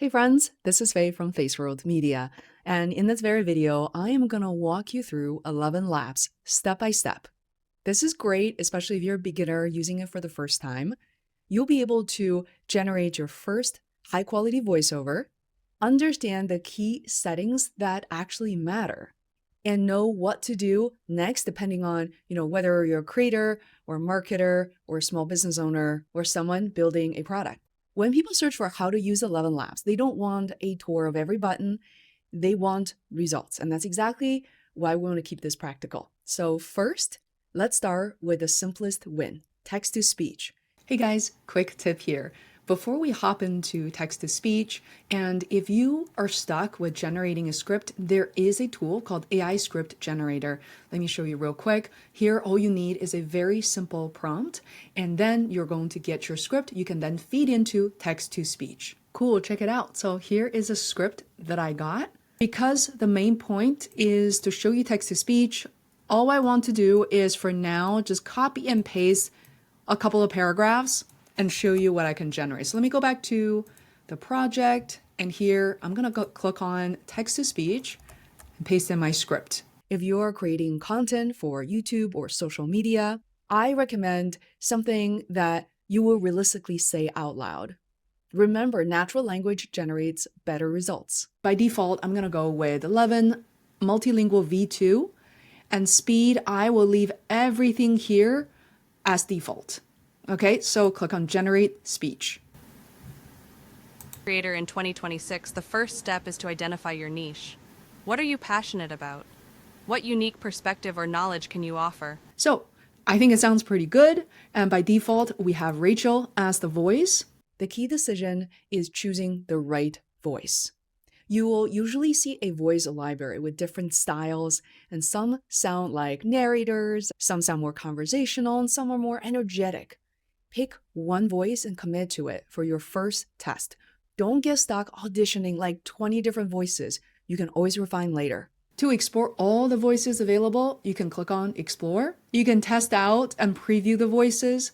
Hey friends, this is Faye from FaceWorld Media, and in this very video, I am going to walk you through ElevenLabs step by step. This is great, especially if you're a beginner using it for the first time. You'll be able to generate your first high-quality voiceover, understand the key settings that actually matter, and know what to do next depending on, whether you're a creator or a marketer or a small business owner or someone building a product. When people search for how to use ElevenLabs, they don't want a tour of every button. They want results. And that's exactly why we want to keep this practical. So first, let's start with the simplest win, text-to-speech. Hey guys, quick tip here. Before we hop into text-to-speech, and if you are stuck with generating a script, there is a tool called AI Script Generator. Let me show you real quick. Here, all you need is a very simple prompt, and then you're going to get your script. You can then feed into text-to-speech. Cool, check it out. So here is a script that I got. Because the main point is to show you text-to-speech, all I want to do is for now, just copy and paste a couple of paragraphs and show you what I can generate. So let me go back to the project, and here I'm gonna click on text to speech and paste in my script. If you're creating content for YouTube or social media, I recommend something that you will realistically say out loud. Remember, natural language generates better results. By default, I'm gonna go with 11 multilingual V2, and speed, I will leave everything here as default. Okay, so click on Generate Speech. Creator in 2026, the first step is to identify your niche. What are you passionate about? What unique perspective or knowledge can you offer? So I think it sounds pretty good. And by default, we have Rachel as the voice. The key decision is choosing the right voice. You will usually see a voice library with different styles, and some sound like narrators, some sound more conversational, and some are more energetic. Pick one voice and commit to it for your first test. Don't get stuck auditioning like 20 different voices. You can always refine later. To explore all the voices available, you can click on Explore. You can test out and preview the voices.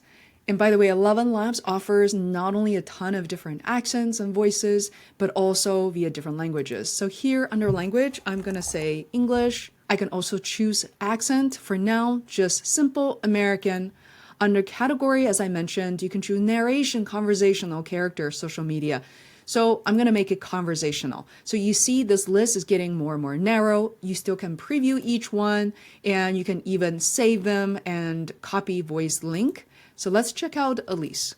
And by the way, ElevenLabs offers not only a ton of different accents and voices, but also via different languages. So here under language, I'm gonna say English. I can also choose accent. For now, just simple American. Under category, as I mentioned, you can choose narration, conversational, character, social media. So I'm gonna make it conversational. So you see this list is getting more and more narrow. You still can preview each one, and you can even save them and copy voice link. So let's check out Elise.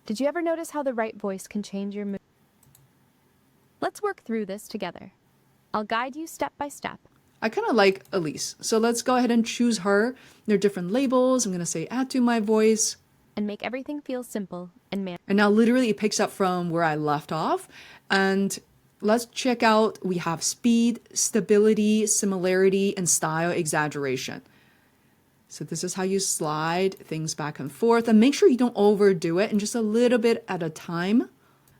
Did you ever notice how the right voice can change your mood? Let's work through this together. I'll guide you step by step. I kind of like Elise. So let's go ahead and choose her. There are different labels. I'm going to say add to my voice. And make everything feel simple and manageable. And now literally it picks up from where I left off. And let's check out, we have speed, stability, similarity, and style exaggeration. So this is how you slide things back and forth, and make sure you don't overdo it, and just a little bit at a time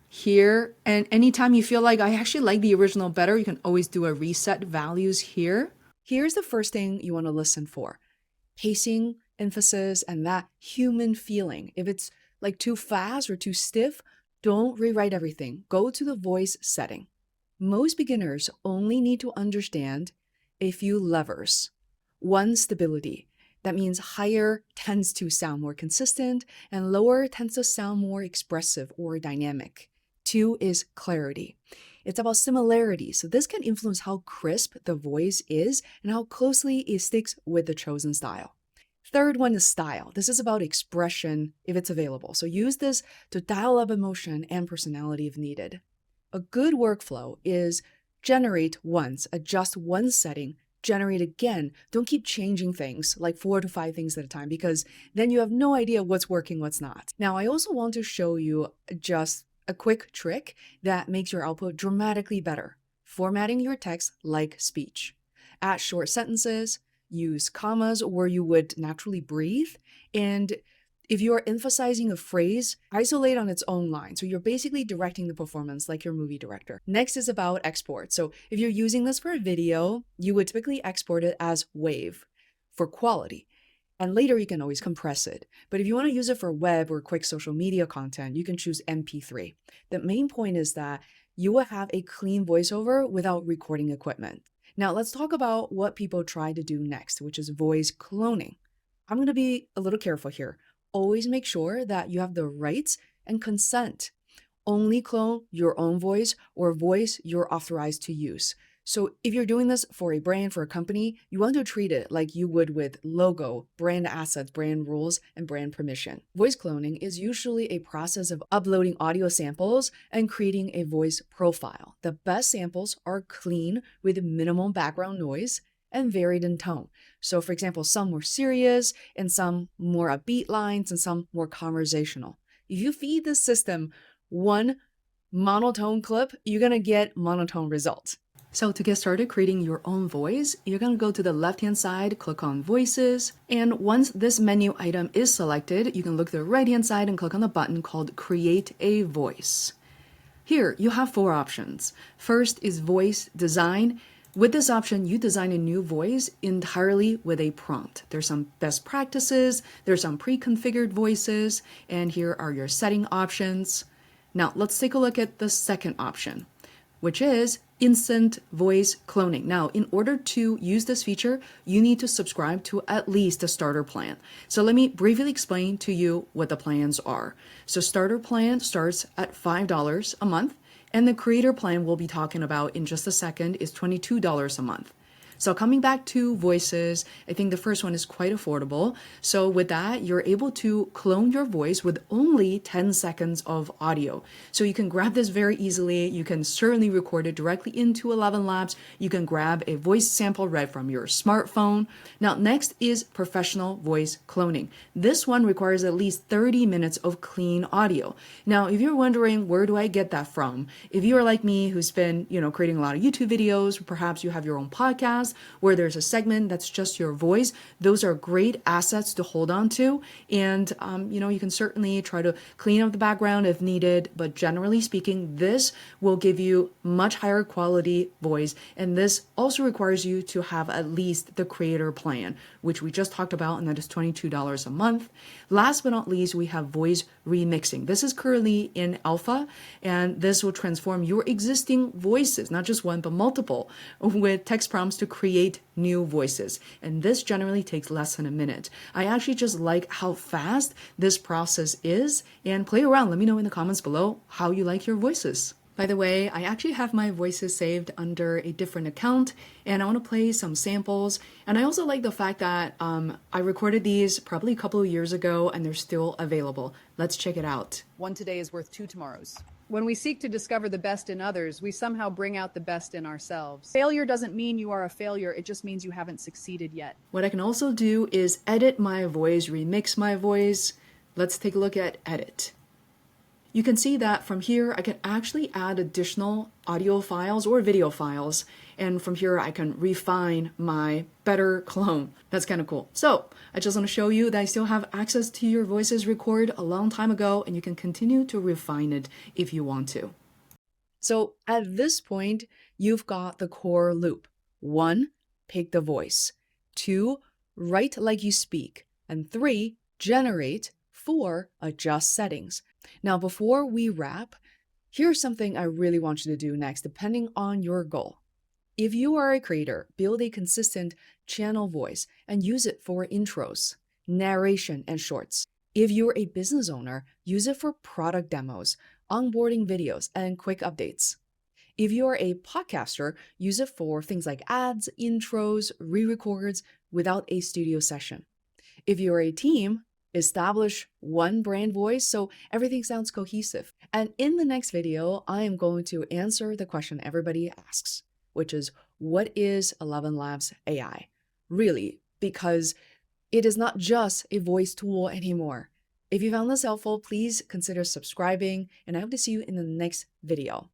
here. And anytime you feel like I actually like the original better, you can always do a reset values here. Here's the first thing you want to listen for: pacing, emphasis, and that human feeling. If it's like too fast or too stiff, don't rewrite everything. Go to the voice setting. Most beginners only need to understand a few levers. One, stability. That means higher tends to sound more consistent and lower tends to sound more expressive or dynamic. Two is clarity. It's about similarity. So this can influence how crisp the voice is and how closely it sticks with the chosen style. Third one is style. This is about expression if it's available. So use this to dial up emotion and personality if needed. A good workflow is generate once, adjust one setting, generate again. Don't keep changing things, like 4 to 5 things at a time, because then you have no idea what's working, what's not. Now, I also want to show you just a quick trick that makes your output dramatically better. Formatting your text like speech. Add short sentences, use commas where you would naturally breathe, and if you are emphasizing a phrase, isolate on its own line. So you're basically directing the performance like your movie director. Next is about export. So if you're using this for a video, you would typically export it as WAV for quality. And later you can always compress it. But if you want to use it for web or quick social media content, you can choose MP3. The main point is that you will have a clean voiceover without recording equipment. Now, let's talk about what people try to do next, which is voice cloning. I'm going to be a little careful here. Always make sure that you have the rights and consent. Only clone your own voice or voice you're authorized to use. So if you're doing this for a brand, for a company, you want to treat it like you would with logo, brand assets, brand rules, and brand permission. Voice cloning is usually a process of uploading audio samples and creating a voice profile. The best samples are clean with minimal background noise and varied in tone. So for example, some more serious and some more upbeat lines and some more conversational. If you feed the system one monotone clip, you're gonna get monotone results. So to get started creating your own voice, you're gonna go to the left-hand side, click on Voices, and once this menu item is selected, you can look to the right-hand side and click on the button called Create a Voice. Here, you have 4 options. First is Voice Design. With this option, you design a new voice entirely with a prompt. There's some best practices, there's some pre-configured voices, and here are your setting options. Now, let's take a look at the second option, which is instant voice cloning. Now, in order to use this feature, you need to subscribe to at least the starter plan. So let me briefly explain to you what the plans are. So starter plan starts at $5 a month, and the creator plan we'll be talking about in just a second is $22 a month. So coming back to voices, I think the first one is quite affordable. So with that, you're able to clone your voice with only 10 seconds of audio. So you can grab this very easily. You can certainly record it directly into ElevenLabs. You can grab a voice sample right from your smartphone. Now, next is professional voice cloning. This one requires at least 30 minutes of clean audio. Now, if you're wondering, where do I get that from? If you are like me, who's been, creating a lot of YouTube videos, perhaps you have your own podcast, where there's a segment that's just your voice, those are great assets to hold on to. And, you can certainly try to clean up the background if needed. But generally speaking, this will give you much higher quality voice. And this also requires you to have at least the creator plan, which we just talked about, and that is $22 a month. Last but not least, we have voice remixing. This is currently in alpha, and this will transform your existing voices, not just one, but multiple, with text prompts to create new voices. And this generally takes less than a minute. I actually just like how fast this process is, and play around. Let me know in the comments below how you like your voices. By the way, I actually have my voices saved under a different account, and I want to play some samples. And I also like the fact that I recorded these probably a couple of years ago, and they're still available. Let's check it out. One today is worth 2 tomorrows. When we seek to discover the best in others, we somehow bring out the best in ourselves. Failure doesn't mean you are a failure, it just means you haven't succeeded yet. What I can also do is edit my voice, remix my voice. Let's take a look at edit. You can see that from here, I can actually add additional audio files or video files. And from here, I can refine my better clone. That's kind of cool. So I just want to show you that I still have access to your voices recorded a long time ago, and you can continue to refine it if you want to. So at this point, you've got the core loop. 1, pick the voice. 2, write like you speak. And 3, generate. 4, adjust settings. Now, before we wrap, here's something I really want you to do next, depending on your goal. If you are a creator, build a consistent channel voice and use it for intros, narration, and shorts. If you're a business owner, use it for product demos, onboarding videos, and quick updates. If you're a podcaster, use it for things like ads, intros, re-records without a studio session. If you're a team, establish one brand voice so everything sounds cohesive. And in the next video, I am going to answer the question everybody asks, which is, what is ElevenLabs AI? Really, because it is not just a voice tool anymore. If you found this helpful, please consider subscribing, and I hope to see you in the next video.